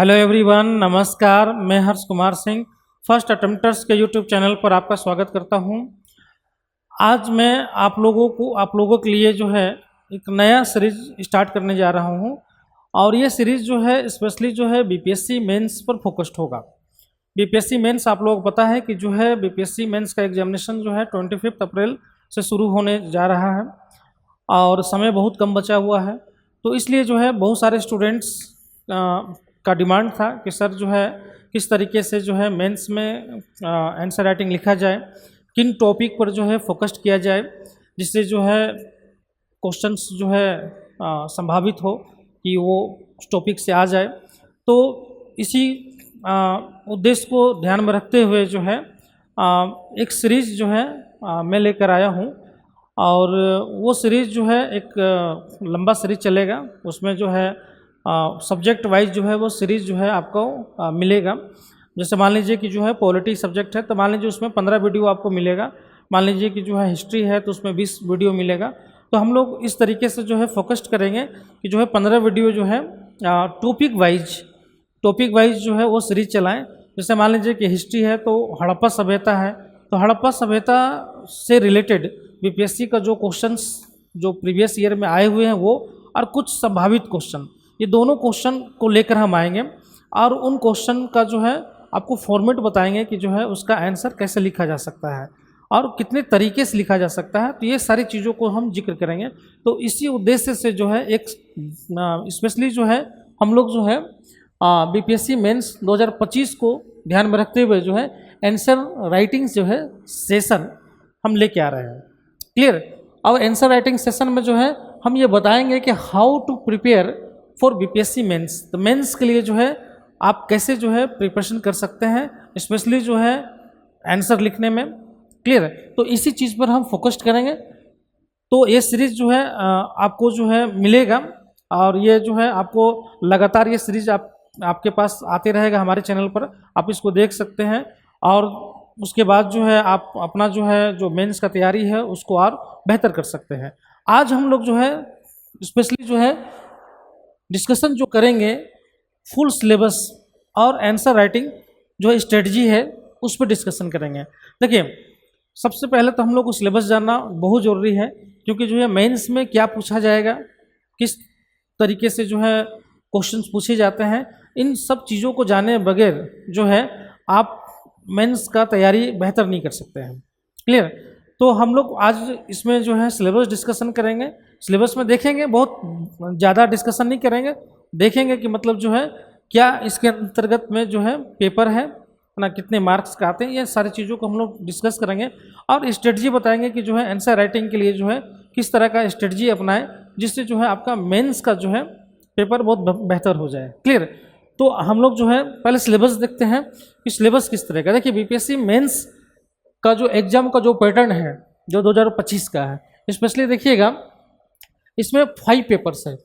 Hello everyone, नमस्कार। मैं Harsh Kumar Singh first अटेम्प्टर्स के यूट्यूब चैनल पर आपका स्वागत करता हूं। आज मैं आप लोगों के लिए जो है एक नया सीरीज स्टार्ट करने जा रहा हूं और ये सीरीज़ जो है स्पेशली जो है बीपीएससी मेंस पर फोकस्ड होगा। बीपीएससी मेंस आप लोगों को पता है कि जो है बीपीएससी मेंस का एग्जामिनेशन जो है 25 अप्रैल से शुरू होने जा रहा है और समय बहुत कम बचा हुआ है। तो इसलिए जो है बहुत सारे स्टूडेंट्स का डिमांड था कि सर जो है किस तरीके से जो है मेंस में आंसर राइटिंग लिखा जाए, किन टॉपिक पर जो है फोकस्ड किया जाए जिससे जो है क्वेश्चंस जो है संभावित हो कि वो टॉपिक से आ जाए। तो इसी उद्देश्य को ध्यान में रखते हुए जो है एक सीरीज़ जो है मैं लेकर आया हूँ और वो सीरीज़ जो है एक लंबा सीरीज़ चलेगा। उसमें जो है सब्जेक्ट वाइज जो है वो सीरीज़ जो है आपको मिलेगा। जैसे मान लीजिए कि जो है पॉलिटी सब्जेक्ट है तो मान लीजिए उसमें 15 वीडियो आपको मिलेगा। मान लीजिए कि जो है हिस्ट्री है तो उसमें 20 वीडियो मिलेगा। तो हम लोग इस तरीके से जो है फोकस्ड करेंगे कि जो है 15 वीडियो जो है टॉपिक वाइज जो है वो सीरीज चलाएं। जैसे मान लीजिए कि हिस्ट्री है तो हड़प्पा सभ्यता है, तो हड़प्पा सभ्यता से रिलेटेड बीपीएससी का जो क्वेश्चंस जो प्रीवियस ईयर में आए हुए हैं वो और कुछ संभावित क्वेश्चन, ये दोनों क्वेश्चन को लेकर हम आएंगे और उन क्वेश्चन का जो है आपको फॉर्मेट बताएंगे कि जो है उसका आंसर कैसे लिखा जा सकता है और कितने तरीके से लिखा जा सकता है। तो ये सारी चीज़ों को हम जिक्र करेंगे। तो इसी उद्देश्य से जो है एक स्पेशली जो है हम लोग जो है बीपीएससी मेंस 2025 को ध्यान में रखते हुए जो है आंसर राइटिंग जो है सेशन हम लेके आ रहे हैं। क्लियर। अब आंसर राइटिंग सेशन में जो है हम ये बताएंगे कि how to prepare for BPSC mains. तो मेंस के लिए जो है आप कैसे जो है प्रिपरेशन कर सकते हैं, स्पेशली जो है आंसर लिखने में। क्लियर। तो इसी चीज़ पर हम फोकस्ड करेंगे। तो ये सीरीज़ जो है आपको जो है मिलेगा और ये जो है आपको लगातार ये सीरीज़ आपके पास आते रहेगा हमारे चैनल पर। आप इसको देख सकते हैं और उसके बाद जो है आप अपना जो है जो मेंस का तैयारी है उसको और बेहतर कर सकते हैं। आज हम लोग जो है स्पेशली जो है डिस्कशन जो करेंगे फुल सिलेबस और आंसर राइटिंग जो स्ट्रेटजी है उस पर डिस्कशन करेंगे। देखिए, सबसे पहले तो हम लोग को सिलेबस जानना बहुत ज़रूरी है क्योंकि जो है मेंस में क्या पूछा जाएगा, किस तरीके से जो है क्वेश्चंस पूछे जाते हैं, इन सब चीज़ों को जाने बगैर जो है आप मेंस का तैयारी बेहतर नहीं कर सकते हैं। क्लियर। तो हम लोग आज इसमें जो है सिलेबस डिस्कशन करेंगे। सिलेबस में देखेंगे, बहुत ज़्यादा डिस्कशन नहीं करेंगे, देखेंगे कि मतलब जो है क्या इसके अंतर्गत में जो है पेपर है ना, कितने मार्क्स का आते हैं, ये सारी चीज़ों को हम लोग डिस्कस करेंगे और स्ट्रेटजी बताएंगे कि जो है आंसर राइटिंग के लिए जो है किस तरह का स्ट्रेटजी अपनाएं जिससे जो है आपका मेंस का जो है पेपर बहुत बेहतर हो जाए। क्लियर। तो हम लोग जो है पहले सिलेबस देखते हैं कि सिलेबस किस तरह का। देखिए, बीपीएससी मेंस का जो एग्ज़ाम का जो पैटर्न है जो 2025 का है, स्पेशली देखिएगा इसमें 5 पेपर्स है।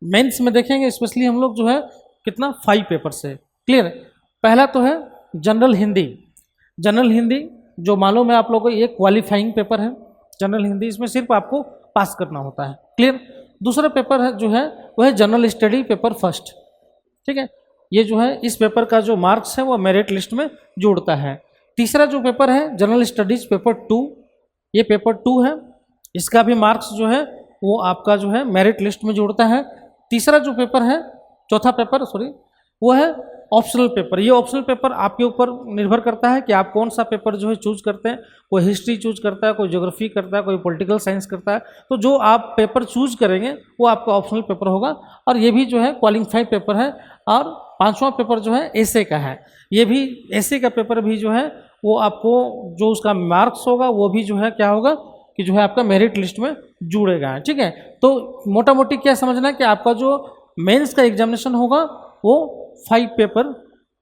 मेंस में देखेंगे स्पेशली हम लोग जो है कितना 5 पेपर्स है। क्लियर। पहला तो है जनरल हिंदी। जनरल हिंदी जो मालूम है आप लोगों को ये क्वालिफाइंग पेपर है। जनरल हिंदी इसमें सिर्फ आपको पास करना होता है। क्लियर। दूसरा पेपर है जो है वह है जनरल स्टडी पेपर फर्स्ट। ठीक है, ये जो है इस पेपर का जो मार्क्स है वो मेरिट लिस्ट में जोड़ता है। तीसरा जो पेपर है जनरल स्टडीज पेपर 2, ये पेपर 2 है, इसका भी मार्क्स जो है वो आपका जो है मेरिट लिस्ट में जोड़ता है। तीसरा जो पेपर है, चौथा पेपर वो है ऑप्शनल पेपर। ये ऑप्शनल पेपर आपके ऊपर निर्भर करता है कि आप कौन सा पेपर जो है चूज करते हैं। कोई हिस्ट्री चूज करता है, कोई ज्योग्राफी करता है, कोई पॉलिटिकल साइंस करता है। तो जो आप पेपर चूज करेंगे वो आपका ऑप्शनल पेपर होगा और ये भी जो है क्वालिफाइड पेपर है। और 5वां पेपर जो है एसे का है। ये भी एसे का पेपर भी जो है वो आपको जो उसका मार्क्स होगा वो भी जो है क्या होगा कि जो है आपका मेरिट लिस्ट में जुड़ेगा। ठीक है। तो मोटा मोटी क्या समझना है कि आपका जो मेंस का एग्जामिनेशन होगा वो 5 पेपर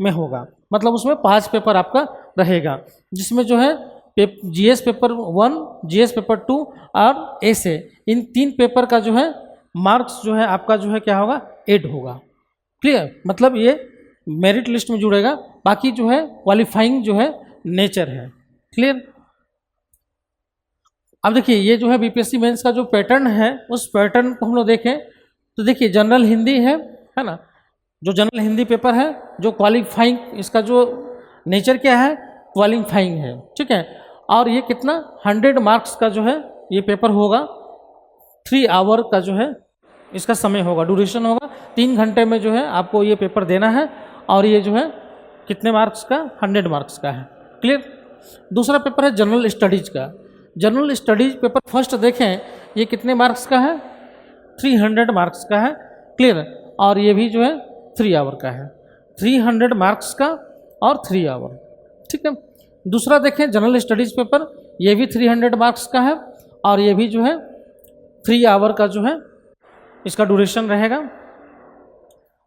में होगा, मतलब उसमें 5 पेपर आपका रहेगा जिसमें जो है जीएस पेपर 1, जीएस पेपर 2 और एसे, इन 3 पेपर का जो है मार्क्स जो है आपका जो है क्या होगा ऐड होगा। क्लियर। मतलब ये मेरिट लिस्ट में जुड़ेगा, बाकी जो है क्वालिफाइंग जो है नेचर है। क्लियर। अब देखिए ये जो है बीपीएससी मेंस का जो पैटर्न है उस पैटर्न को हम लोग देखें तो देखिए जनरल हिंदी है ना, जो जनरल हिंदी पेपर है, जो क्वालिफाइंग, इसका जो नेचर क्या है, क्वालिफाइंग है, ठीक है। और ये कितना 100 मार्क्स का जो है ये पेपर होगा, 3 आवर का जो है इसका समय होगा, ड्यूरेशन होगा, 3 घंटे में जो है आपको ये पेपर देना है। और ये जो है कितने मार्क्स का, 100 मार्क्स का है। क्लियर। दूसरा पेपर है जनरल स्टडीज का। जनरल स्टडीज पेपर फर्स्ट देखें, ये कितने मार्क्स का है, 300 मार्क्स का है। क्लियर। और ये भी जो है 3 आवर का है, 300 मार्क्स का और 3 आवर, ठीक है। दूसरा देखें जनरल स्टडीज पेपर, ये भी 300 मार्क्स का है और ये भी जो है 3 आवर का जो है इसका ड्यूरेशन रहेगा।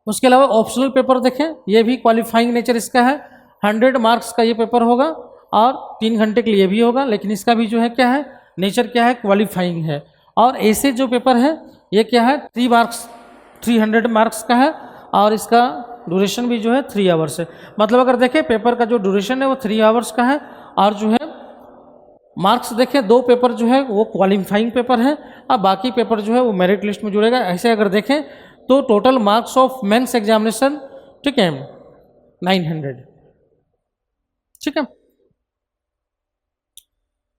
उसके अलावा ऑप्शनल पेपर देखें, ये भी क्वालिफाइंग नेचर इसका है, 100 मार्क्स का ये पेपर होगा और 3 घंटे के लिए भी होगा, लेकिन इसका भी जो है क्या है, नेचर क्या है, क्वालिफाइंग है। और ऐसे जो पेपर है ये क्या है, 300 मार्क्स का है और इसका ड्यूरेशन भी जो है 3 आवर्स है। मतलब अगर देखें पेपर का जो ड्यूरेशन है वो 3 आवर्स का है और जो है मार्क्स देखें, 2 पेपर जो है वो क्वालिफाइंग पेपर है और बाकी पेपर जो है वो मेरिट लिस्ट में जुड़ेगा। ऐसे अगर देखें तो total marks of mains examination, ठीक है, 900, ठीक है।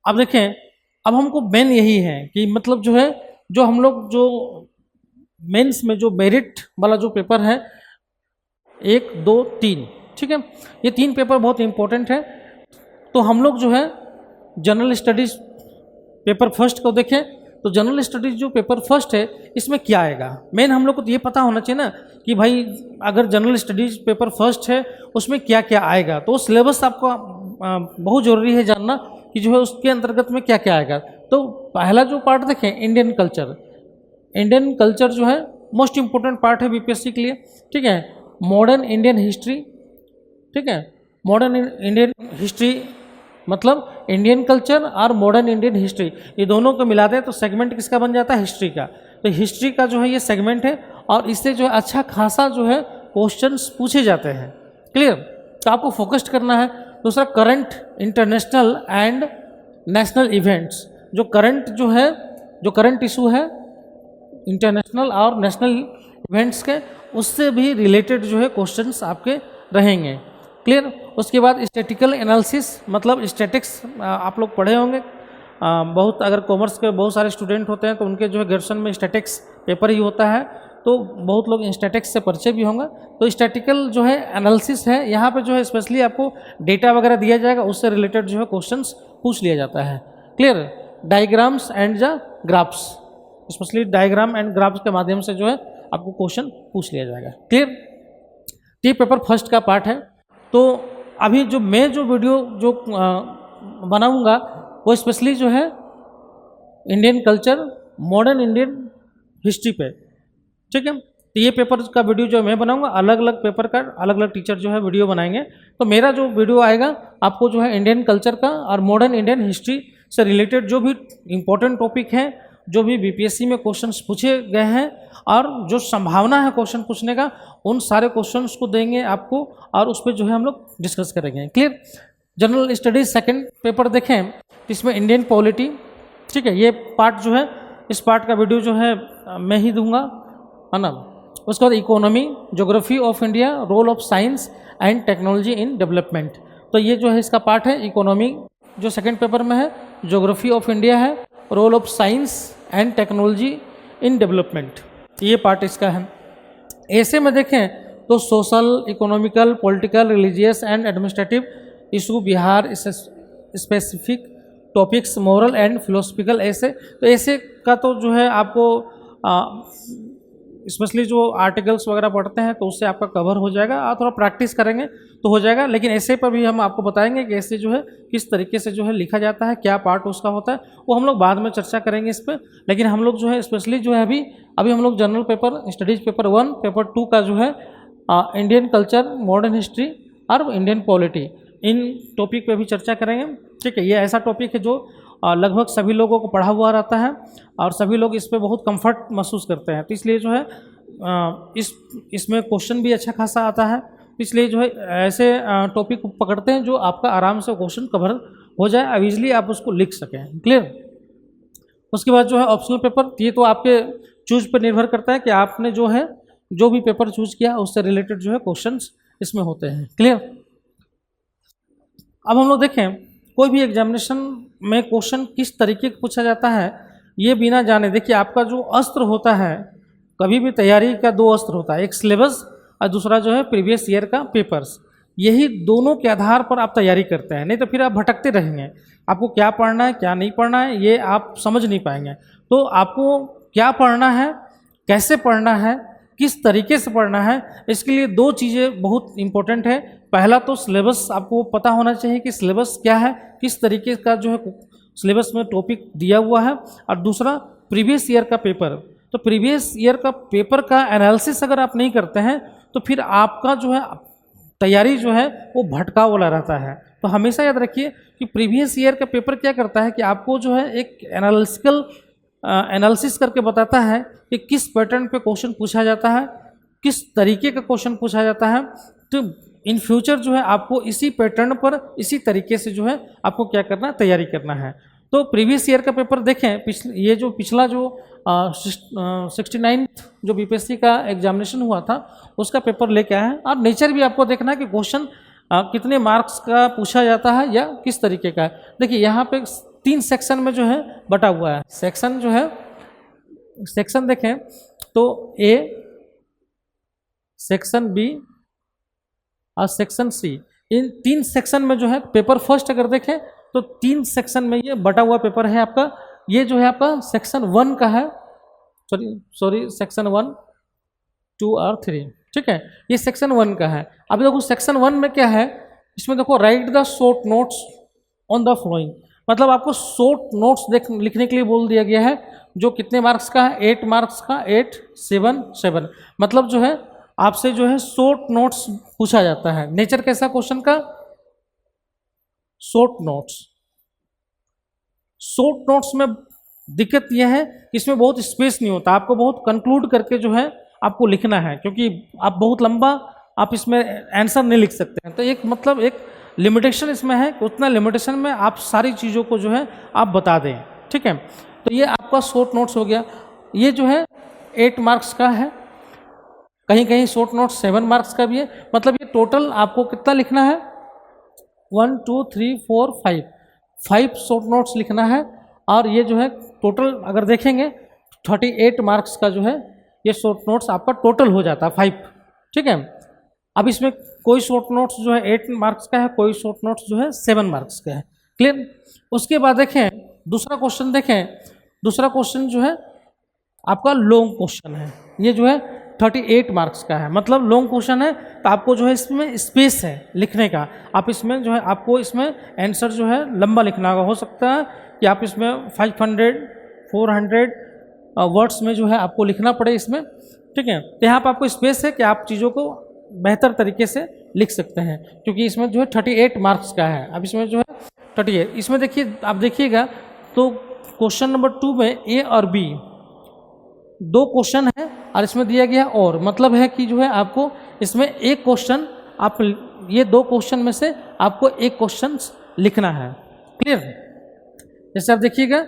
अब देखें, अब हमको मेन यही है कि मतलब जो है, जो हम लोग जो मेंस में जो मेरिट वाला जो पेपर है 1, 2, 3, ठीक है, ये 3 पेपर बहुत इंपॉर्टेंट है। तो हम लोग जो है जनरल स्टडीज पेपर फर्स्ट को देखें, तो जनरल स्टडीज जो पेपर फर्स्ट है इसमें क्या आएगा, मेन हम लोग को तो ये पता होना चाहिए ना कि भाई अगर जनरल स्टडीज पेपर फर्स्ट है उसमें क्या क्या आएगा। तो सिलेबस आपको बहुत ज़रूरी है जानना कि जो है उसके अंतर्गत में क्या क्या आएगा। तो पहला जो पार्ट देखें, इंडियन कल्चर। इंडियन कल्चर जो है मोस्ट इंपॉर्टेंट पार्ट है बीपीएससी के लिए, ठीक है। मॉडर्न इंडियन हिस्ट्री, ठीक है, मॉडर्न इंडियन हिस्ट्री मतलब इंडियन कल्चर और मॉडर्न इंडियन हिस्ट्री, ये दोनों को मिलाते हैं तो सेगमेंट किसका बन जाता है, हिस्ट्री का। तो हिस्ट्री का जो है ये सेगमेंट है और इससे जो है अच्छा खासा जो है क्वेश्चंस पूछे जाते हैं। क्लियर। तो आपको फोकस्ड करना है। दूसरा current international and national events, जो करंट जो है, जो करंट इशू है इंटरनेशनल और नेशनल इवेंट्स के, उससे भी रिलेटेड जो है क्वेश्चंस आपके रहेंगे। क्लियर। उसके बाद स्टैटिकल एनालिसिस, मतलब स्टैटिक्स आप लोग पढ़े होंगे बहुत, अगर कॉमर्स के बहुत सारे स्टूडेंट होते हैं तो उनके जो है ग्रेजुएशन में स्टैटिक्स पेपर ही होता है, तो बहुत लोग स्टैटिक्स से परिचय भी होंगे। तो स्टैटिकल जो है एनालिसिस है, यहाँ पे जो है स्पेशली आपको डेटा वगैरह दिया जाएगा, उससे रिलेटेड जो है क्वेश्चंस पूछ लिया जाता है। Clear. Diagrams and the graphs, specially diagram and graphs के माध्यम से जो है आपको क्वेश्चन पूछ लिया जाएगा। क्लियर। ये पेपर फर्स्ट का पार्ट है। तो अभी जो मैं जो वीडियो जो बनाऊंगा वो स्पेशली जो है Indian culture, modern Indian history पे, ठीक है। तो ये पेपर का वीडियो जो मैं बनाऊंगा, अलग अलग पेपर का अलग अलग टीचर जो है वीडियो बनाएंगे। तो मेरा जो वीडियो आएगा आपको जो है इंडियन कल्चर का और मॉडर्न इंडियन हिस्ट्री से रिलेटेड जो भी इंपॉर्टेंट टॉपिक हैं, जो भी बीपीएससी में क्वेश्चंस पूछे गए हैं और जो संभावना है क्वेश्चन पूछने का, उन सारे क्वेश्चंस को देंगे आपको और उस पर जो है हम लोग डिस्कस करेंगे। Clear. General studies second paper देखें, इसमें इंडियन पॉलिटी, ठीक है, ये पार्ट जो है, इस पार्ट का वीडियो जो है मैं ही दूंगा, है ना। उसके बाद economy, geography of India, role of science and technology in development, तो ये जो है इसका पार्ट है। इकोनॉमी जो सेकेंड पेपर में है, ज्योग्राफी ऑफ इंडिया है, role of science and technology in development, ये पार्ट इसका है। ऐसे में देखें तो social, economical, political, religious and administrative issue, Bihar specific topics, moral and philosophical ऐसे। तो ऐसे का तो जो है आपको स्पेशली जो आर्टिकल्स वगैरह पढ़ते हैं तो उससे आपका कवर हो जाएगा, आप थोड़ा प्रैक्टिस करेंगे तो हो जाएगा। लेकिन ऐसे पर भी हम आपको बताएंगे कि ऐसे जो है किस तरीके से जो है लिखा जाता है, क्या पार्ट उसका होता है, वो हम लोग बाद में चर्चा करेंगे इस पर। लेकिन हम लोग जो है स्पेशली जो है अभी हम लोग general paper, studies paper 1, paper 2 का जो है इंडियन कल्चर, मॉडर्न हिस्ट्री और इंडियन पॉलिटी, इन टॉपिक पे भी चर्चा करेंगे। ठीक है, ये ऐसा टॉपिक है जो लगभग सभी लोगों को पढ़ा हुआ रहता है और सभी लोग इस पे बहुत कंफर्ट महसूस करते हैं, तो इसलिए जो है इसमें क्वेश्चन भी अच्छा खासा आता है। इसलिए जो है ऐसे टॉपिक पकड़ते हैं जो आपका आराम से क्वेश्चन कवर हो जाए, अब ईजिली आप उसको लिख सकें। क्लियर। उसके बाद जो है ऑप्शनल पेपर, ये तो आपके चूज पर निर्भर करता है कि आपने जो है जो भी पेपर चूज किया उससे रिलेटेड जो है क्वेश्चंस इसमें होते हैं। क्लियर। अब हम लोग देखें कोई भी एग्जामिनेशन में क्वेश्चन किस तरीके का पूछा जाता है ये बिना जाने, देखिए आपका जो अस्त्र होता है, कभी भी तैयारी का दो अस्त्र होता है, एक सिलेबस और दूसरा जो है प्रीवियस ईयर का पेपर्स। यही दोनों के आधार पर आप तैयारी करते हैं, नहीं तो फिर आप भटकते रहेंगे। आपको क्या पढ़ना है क्या नहीं पढ़ना है ये आप समझ नहीं पाएंगे। तो आपको क्या पढ़ना है, कैसे पढ़ना है, किस तरीके से पढ़ना है, इसके लिए दो चीज़ें बहुत इंपॉर्टेंट है। पहला तो सिलेबस आपको पता होना चाहिए कि सिलेबस क्या है, किस तरीके का जो है सिलेबस में टॉपिक दिया हुआ है, और दूसरा प्रीवियस ईयर का पेपर। तो प्रीवियस ईयर का पेपर का एनालिसिस अगर आप नहीं करते हैं तो फिर आपका जो है तैयारी जो है वो भटका वाला रहता है। तो हमेशा याद रखिए कि प्रीवियस ईयर का पेपर क्या करता है कि आपको जो है एक एनालिटिकल एनालिसिस करके बताता है कि किस पैटर्न पे क्वेश्चन पूछा जाता है, किस तरीके का क्वेश्चन पूछा जाता है। तो इन फ्यूचर जो है आपको इसी पैटर्न पर इसी तरीके से जो है आपको क्या करना है, तैयारी करना है। तो प्रीवियस ईयर का पेपर देखें, ये जो पिछला जो 69 जो बीपीएससी का एग्जामिनेशन हुआ था उसका पेपर लेके आए हैं। और नेचर भी आपको देखना है कि क्वेश्चन कितने मार्क्स का पूछा जाता है या किस तरीके का है। देखिए यहाँ पे 3 सेक्शन में जो है बटा हुआ है। सेक्शन जो है, सेक्शन देखें तो ए, सेक्शन बी और सेक्शन सी, इन 3 सेक्शन में जो है पेपर फर्स्ट अगर देखें तो 3 सेक्शन में ये बटा हुआ पेपर है आपका। ये जो है आपका सेक्शन 1 का है, सॉरी सेक्शन 1, 2 और 3, ठीक है, ये सेक्शन 1 का है। अब देखो सेक्शन 1 में क्या है, इसमें देखो right the short notes on the flowing, मतलब आपको शॉर्ट नोट्स लिखने के लिए बोल दिया गया है, जो कितने मार्क्स का है, 8 मार्क्स का, 8 7 7, मतलब जो है आपसे जो है शॉर्ट नोट्स पूछा जाता है। नेचर कैसा क्वेश्चन का, शॉर्ट नोट्स। शॉर्ट नोट्स में दिक्कत यह है कि इसमें बहुत स्पेस नहीं होता, आपको बहुत कंक्लूड करके जो है आपको लिखना है, क्योंकि आप बहुत लंबा आप इसमें आंसर नहीं लिख सकते हैं। तो एक मतलब एक लिमिटेशन इसमें है कि उतना लिमिटेशन में आप सारी चीज़ों को जो है आप बता दें, ठीक है। तो ये आपका शॉर्ट नोट्स हो गया। ये जो है 8 मार्क्स का है, कहीं कहीं शॉर्ट नोट्स 7 मार्क्स का भी है, मतलब ये टोटल आपको कितना लिखना है, 1 2 3 4 5 शॉर्ट नोट्स लिखना है। और ये जो है टोटल अगर देखेंगे 38 मार्क्स का जो है ये शॉर्ट नोट्स आपका टोटल हो जाता है 5, ठीक है। अब इसमें कोई शॉर्ट नोट्स जो है 8 मार्क्स का है, कोई शॉर्ट नोट्स जो है 7 मार्क्स का है। क्लियर। उसके बाद देखें दूसरा क्वेश्चन, देखें दूसरा क्वेश्चन जो है आपका लॉन्ग क्वेश्चन है, ये जो है 38 मार्क्स का है, मतलब लॉन्ग क्वेश्चन है। तो आपको जो है इसमें स्पेस है लिखने का, आप इसमें जो है आपको इसमें आंसर जो है लंबा लिखना होगा। हो सकता है कि आप इसमें 500 400 वर्ड्स में जो है आपको लिखना पड़े इसमें, ठीक है। तो यहाँ पर आपको स्पेस है कि आप चीज़ों को बेहतर तरीके से लिख सकते हैं, क्योंकि इसमें जो है 38 मार्क्स का है। अब इसमें जो है 38, इसमें देखिए आप देखिएगा तो क्वेश्चन नंबर 2 में ए और बी 2 क्वेश्चन है और इसमें दिया गया और, मतलब है कि जो है आपको इसमें एक क्वेश्चन, आप ये 2 क्वेश्चन में से आपको एक क्वेश्चन लिखना है। क्लियर। जैसे आप देखिएगा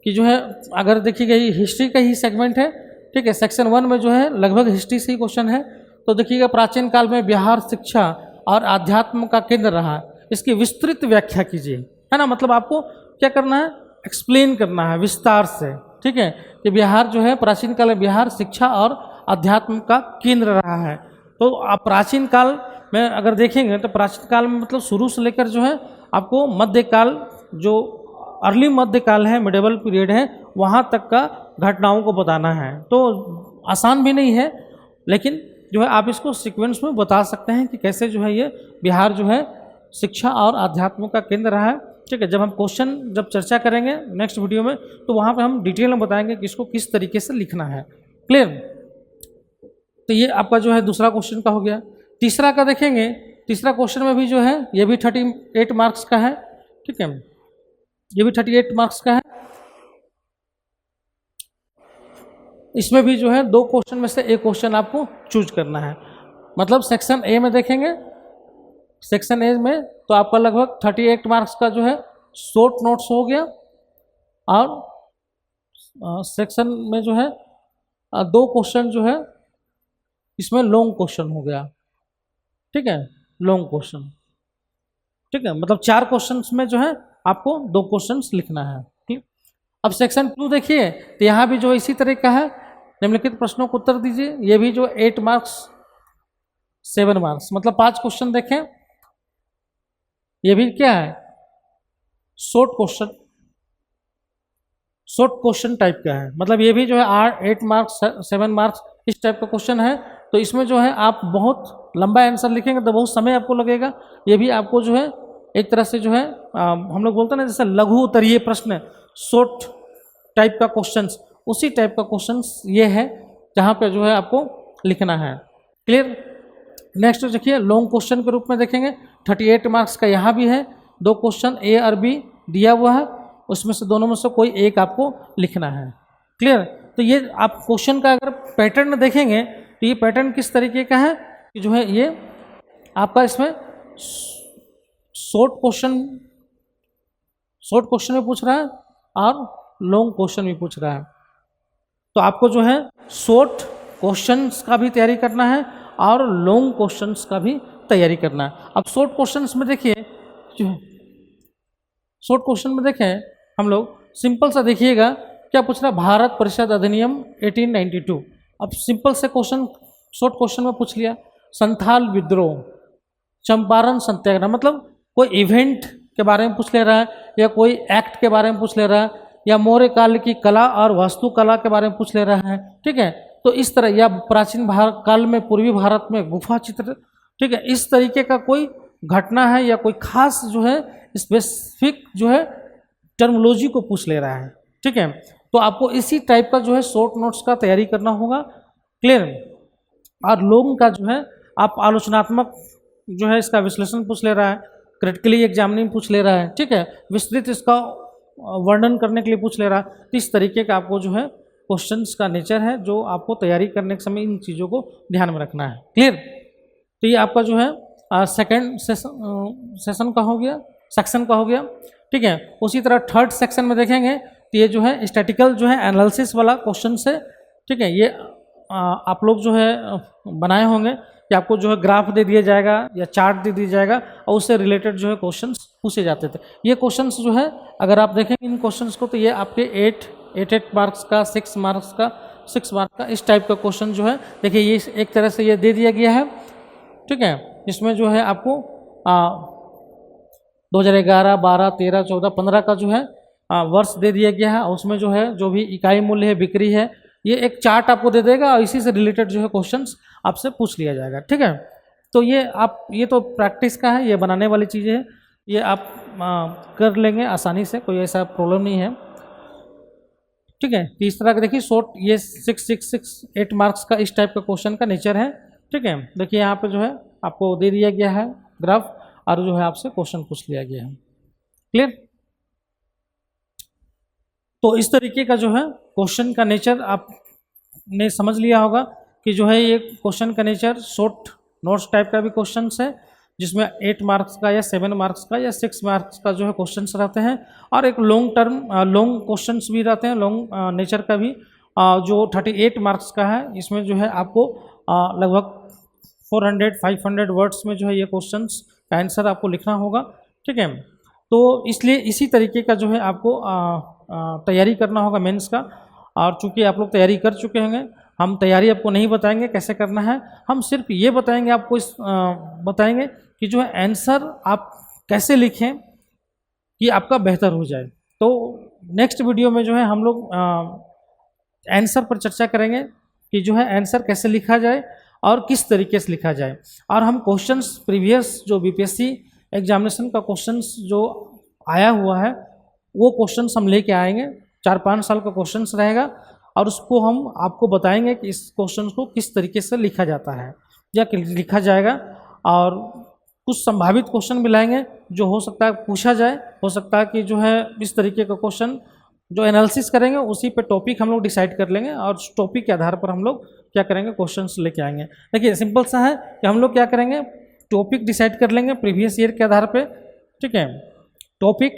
कि जो है अगर देखिएगा ये हिस्ट्री का ही सेगमेंट है, ठीक है। सेक्शन 1 में जो है लगभग हिस्ट्री से ही क्वेश्चन है। तो देखिएगा प्राचीन काल में बिहार शिक्षा और आध्यात्म का केंद्र रहा, इसकी विस्तृत व्याख्या कीजिए, है ना। मतलब आपको क्या करना है, एक्सप्लेन करना है विस्तार से, ठीक है, कि बिहार जो है प्राचीन काल में बिहार शिक्षा और अध्यात्म का केंद्र रहा है। तो आप प्राचीन काल में अगर देखेंगे तो प्राचीन काल में मतलब शुरू से लेकर जो है आपको मध्यकाल, जो अर्ली मध्यकाल है, मिडेवल पीरियड है, वहाँ तक का घटनाओं को बताना है। तो आसान भी नहीं है, लेकिन जो है आप इसको सीक्वेंस में बता सकते हैं कि कैसे जो है ये बिहार जो है शिक्षा और अध्यात्म का केंद्र रहा है, ठीक है। जब हम क्वेश्चन जब चर्चा करेंगे नेक्स्ट वीडियो में तो वहाँ पे हम डिटेल में बताएंगे कि इसको किस तरीके से लिखना है। क्लियर। तो ये आपका जो है दूसरा क्वेश्चन का हो गया। तीसरा का देखेंगे, तीसरा क्वेश्चन में भी जो है ये भी 38 मार्क्स का है, ठीक है, ये भी 38 मार्क्स का है। इसमें भी जो है 2 क्वेश्चन में से एक क्वेश्चन आपको चूज करना है। मतलब सेक्शन ए में देखेंगे, सेक्शन ए में तो आपका लगभग 38 मार्क्स का जो है शॉर्ट नोट्स हो गया, और सेक्शन में जो है 2 क्वेश्चन जो है इसमें लॉन्ग क्वेश्चन हो गया, ठीक है, लॉन्ग क्वेश्चन, ठीक है, मतलब 4 क्वेश्चंस में जो है आपको 2 क्वेश्चंस लिखना है, ठीक। अब सेक्शन 2 देखिए, तो यहाँ भी जो इसी तरह का है, निम्नलिखित प्रश्नों को उत्तर दीजिए। ये भी जो 8 मार्क्स 7 मार्क्स, मतलब 5 क्वेश्चन देखें। ये भी क्या है, short question, short question type का है, मतलब ये भी जो है 8 मार्क्स 7 मार्क्स इस टाइप का क्वेश्चन है। तो इसमें जो है आप बहुत लंबा आंसर लिखेंगे तो बहुत समय आपको लगेगा। ये भी आपको जो है एक तरह से जो है हम लोग बोलते हैं ना, जैसे लघु उत्तरीय प्रश्न, शॉर्ट टाइप का क्वेश्चंस, उसी टाइप का क्वेश्चंस ये है जहाँ पे जो है आपको लिखना है। क्लियर। नेक्स्ट देखिए लॉन्ग क्वेश्चन के रूप में देखेंगे, 38 मार्क्स का यहाँ भी है, 2 क्वेश्चन ए और बी दिया हुआ है, उसमें से दोनों में से कोई एक आपको लिखना है। क्लियर। तो ये आप क्वेश्चन का अगर पैटर्न देखेंगे तो ये पैटर्न किस तरीके का है कि जो है ये आपका इसमें शॉर्ट क्वेश्चन में पूछ रहा है और लॉन्ग क्वेश्चन भी पूछ रहा है। तो आपको जो है शॉर्ट क्वेश्चंस का भी तैयारी करना है और लॉन्ग क्वेश्चंस का भी तैयारी करना है। अब शॉर्ट क्वेश्चंस में देखिए, जो शॉर्ट क्वेश्चन में देखें हम लोग, सिंपल सा देखिएगा क्या पूछ रहा है, भारत परिषद अधिनियम 1892। अब सिंपल से क्वेश्चन शॉर्ट क्वेश्चन में पूछ लिया, संथाल विद्रोह, चंपारण सत्याग्रह, मतलब कोई इवेंट के बारे में पूछ ले रहा है या कोई एक्ट के बारे में पूछ ले रहा है या मौर्य काल की कला और वास्तुकला के बारे में पूछ ले रहा है, ठीक है। तो इस तरह, या प्राचीन भारत काल में पूर्वी भारत में गुफा चित्र, ठीक है, इस तरीके का कोई घटना है या कोई खास जो है स्पेसिफिक जो है टर्मोलॉजी को पूछ ले रहा है, ठीक है। तो आपको इसी टाइप का जो है शॉर्ट नोट्स का तैयारी करना होगा। क्लियर। और लॉन्ग का जो है आप आलोचनात्मक जो है इसका विश्लेषण पूछ ले रहा है, क्रिटिकली एग्जामिनिंग पूछ ले रहा है, ठीक है, विस्तृत इसका वर्णन करने के लिए पूछ ले रहा है। तो इस तरीके का आपको जो है क्वेश्चंस का नेचर है जो आपको तैयारी करने के समय इन चीज़ों को ध्यान में रखना है। क्लियर। तो ये आपका जो है सेकंड सेशन का हो गया, सेक्शन का हो गया, ठीक है। उसी तरह थर्ड सेक्शन में देखेंगे तो ये जो है स्टैटिकल जो है एनालिसिस वाला क्वेश्चन है, ठीक है। ये आप लोग जो है बनाए होंगे कि आपको जो है ग्राफ दे दिया जाएगा या चार्ट दे दिया जाएगा और उससे रिलेटेड जो है क्वेश्चंस पूछे जाते थे। ये क्वेश्चंस जो है अगर आप देखेंगे इन क्वेश्चंस को तो ये आपके 8 मार्क्स का, 6 मार्क्स का, 6 मार्क्स का, इस टाइप का क्वेश्चन जो है देखिए ये एक तरह से ये दे दिया गया है, ठीक है। इसमें जो है आपको 2011, 12, 13, 14, 15 का जो है वर्ष दे दिया गया है और उसमें जो है जो भी इकाई मूल्य है, बिक्री है, ये एक चार्ट आपको दे देगा और इसी से रिलेटेड जो है क्वेश्चंस आपसे पूछ लिया जाएगा, ठीक है। तो ये तो प्रैक्टिस का है, ये बनाने वाली चीज़ें हैं, ये आप कर लेंगे आसानी से, कोई ऐसा प्रॉब्लम नहीं है, ठीक है। तो इस तरह का देखिए शॉर्ट ये 8 मार्क्स का इस टाइप का क्वेश्चन का नेचर है, ठीक है। देखिए यहाँ पे जो है आपको दे दिया गया है ग्राफ और जो है आपसे क्वेश्चन पूछ लिया गया है। क्लियर। तो इस तरीके का जो है क्वेश्चन का नेचर आपने समझ लिया होगा कि जो है ये क्वेश्चन का नेचर शॉर्ट नोट्स टाइप का भी क्वेश्चन है जिसमें 8 मार्क्स का या 7 मार्क्स का या 6 मार्क्स का जो है क्वेश्चंस रहते हैं और एक लॉन्ग क्वेश्चंस भी रहते हैं, लॉन्ग नेचर का भी जो 38 मार्क्स का है। इसमें जो है आपको लगभग 400-500 वर्ड्स में जो है ये क्वेश्चंस का आंसर आपको लिखना होगा, ठीक है। तो इसलिए इसी तरीके का जो है आपको तैयारी करना होगा मेंस का। और चूंकि आप लोग तैयारी कर चुके होंगे, हम तैयारी आपको नहीं बताएंगे कैसे करना है, हम सिर्फ ये बताएंगे आपको बताएंगे कि जो है आंसर आप कैसे लिखें कि आपका बेहतर हो जाए। तो नेक्स्ट वीडियो में जो है हम लोग आंसर पर चर्चा करेंगे कि जो है आंसर कैसे लिखा जाए और किस तरीके से लिखा जाए। और हम क्वेश्चंस प्रीवियस जो बीपीएससी एग्जामिनेशन का क्वेश्चंस जो आया हुआ है वो क्वेश्चंस हम लेके आएंगे, 4-5 साल का क्वेश्चंस रहेगा और उसको हम आपको बताएंगे कि इस क्वेश्चन को किस तरीके से लिखा जाता है या लिखा जाएगा। और कुछ संभावित क्वेश्चन भी लाएंगे जो हो सकता है पूछा जाए, हो सकता है कि जो है इस तरीके का क्वेश्चन जो एनालिसिस करेंगे उसी पे टॉपिक हम लोग डिसाइड कर लेंगे और उस टॉपिक के आधार पर हम लोग क्या करेंगे क्वेश्चंस लेके आएंगे। देखिए सिंपल सा है कि हम लोग क्या करेंगे, टॉपिक डिसाइड कर लेंगे प्रीवियस ईयर के आधार पे, ठीक है। टॉपिक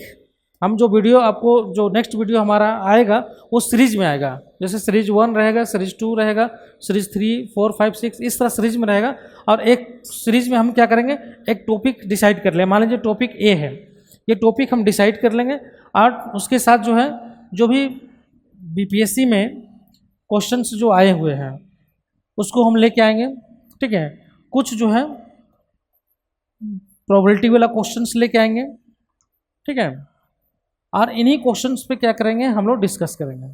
हम जो वीडियो आपको, जो नेक्स्ट वीडियो हमारा आएगा वो सीरीज में आएगा। जैसे सीरीज 1 रहेगा, सीरीज 2 रहेगा, सीरीज 3, 4, 5, 6 इस तरह सीरीज में रहेगा। और एक सीरीज में हम क्या करेंगे, एक टॉपिक डिसाइड कर लें। मान लीजिए टॉपिक ए है, ये टॉपिक हम डिसाइड कर लेंगे और उसके साथ जो है जो भी बीपीएससी में क्वेश्चंस जो आए हुए हैं उसको हम लेके आएंगे। ठीक है, कुछ जो है प्रोबेबिलिटी वाला क्वेश्चंस लेके आएंगे। ठीक है, और इन्हीं क्वेश्चंस पे क्या करेंगे, हम लोग डिस्कस करेंगे।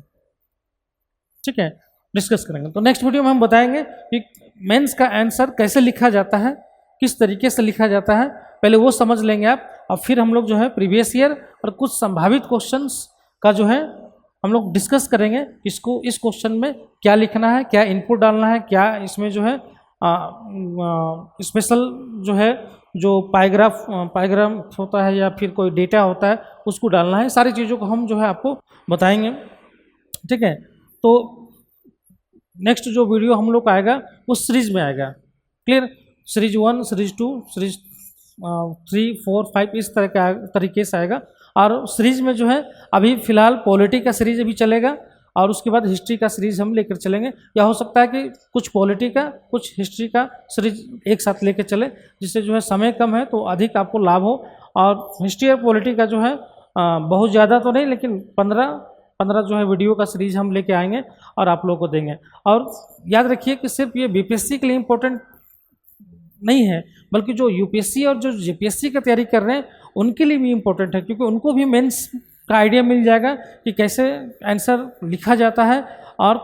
ठीक है, डिस्कस करेंगे। तो नेक्स्ट वीडियो में हम बताएंगे कि मेंस का आंसर कैसे लिखा जाता है, किस तरीके से लिखा जाता है, पहले वो समझ लेंगे आप। और फिर हम लोग जो है प्रीवियस ईयर और कुछ संभावित क्वेश्चंस का जो है हम लोग डिस्कस करेंगे। इसको, इस क्वेश्चन में क्या लिखना है, क्या इनपुट डालना है, क्या इसमें जो है स्पेशल जो है जो पैराग्राफ होता है या फिर कोई डेटा होता है उसको डालना है। सारी चीज़ों को हम जो है आपको बताएंगे। ठीक है, तो नेक्स्ट जो वीडियो हम लोग का आएगा वो सीरीज में आएगा। क्लियर, सीरीज 1, सीरीज 2, सीरीज 3, 4, 5 इस तरह का तरीके से आएगा। और सीरीज में जो है अभी फ़िलहाल पॉलिटी का सीरीज अभी चलेगा और उसके बाद हिस्ट्री का सीरीज हम लेकर चलेंगे। या हो सकता है कि कुछ पॉलिटी का, कुछ हिस्ट्री का सीरीज एक साथ लेकर चले, जिससे जो है समय कम है तो अधिक आपको लाभ हो। और हिस्ट्री और पॉलिटी का जो है बहुत ज़्यादा तो नहीं, लेकिन 15 जो है वीडियो का सीरीज हम लेके आएंगे और आप लोगों को देंगे। और याद रखिए कि सिर्फ ये बीपीएससी के लिए इम्पोर्टेंट नहीं है, बल्कि जो यूपीएससी और जो जीपीएससी की तैयारी कर रहे हैं उनके लिए भी इम्पोर्टेंट है, क्योंकि उनको भी मेंस का आइडिया मिल जाएगा कि कैसे आंसर लिखा जाता है। और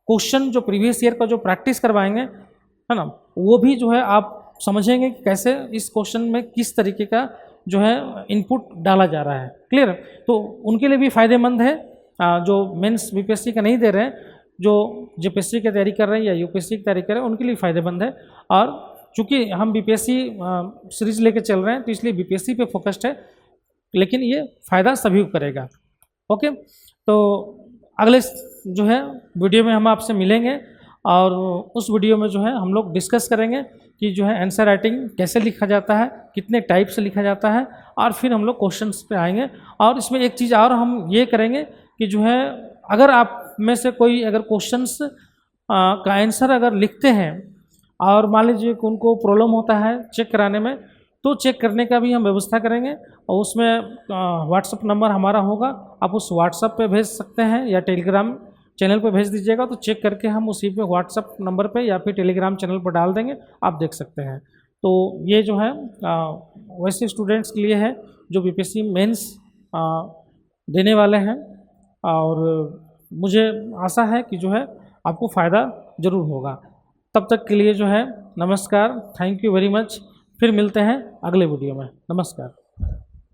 क्वेश्चन जो प्रीवियस ईयर का जो प्रैक्टिस करवाएंगे, है ना, वो भी जो है आप समझेंगे कि कैसे इस क्वेश्चन में किस तरीके का जो है इनपुट डाला जा रहा है। क्लियर, तो उनके लिए भी फ़ायदेमंद है जो मेंस बीपीएससी का नहीं दे रहे हैं, जो जीपीएससी की तैयारी कर रहे हैं या यूपीएससी की तैयारी कर रहे हैं, उनके लिए फ़ायदेमंद है। और चूँकि हम बीपीएससी सीरीज लेके चल रहे हैं तो इसलिए बीपीएससी पे फोकस्ड है, लेकिन ये फ़ायदा सभी को करेगा। ओके, तो अगले जो है वीडियो में हम आपसे मिलेंगे और उस वीडियो में जो है हम लोग डिस्कस करेंगे कि जो है आंसर राइटिंग कैसे लिखा जाता है, कितने टाइप से लिखा जाता है, और फिर हम लोग क्वेश्चंस पे आएंगे। और इसमें एक चीज़ और हम ये करेंगे कि जो है अगर आप में से कोई अगर क्वेश्चंस का आंसर अगर लिखते हैं और मान लीजिए कि उनको प्रॉब्लम होता है चेक कराने में, तो चेक करने का भी हम व्यवस्था करेंगे। और उसमें व्हाट्सअप नंबर हमारा होगा, आप उस व्हाट्सअप पे भेज सकते हैं या टेलीग्राम चैनल पे भेज दीजिएगा, तो चेक करके हम उसी पे व्हाट्सअप नंबर पे या फिर टेलीग्राम चैनल पर डाल देंगे, आप देख सकते हैं। तो ये जो है वैसे स्टूडेंट्स के लिए है जो बीपीएससी मेंस देने वाले हैं, और मुझे आशा है कि जो है आपको फ़ायदा ज़रूर होगा। तब तक के लिए जो है नमस्कार, थैंक यू वेरी मच। फिर मिलते हैं अगले वीडियो में। नमस्कार।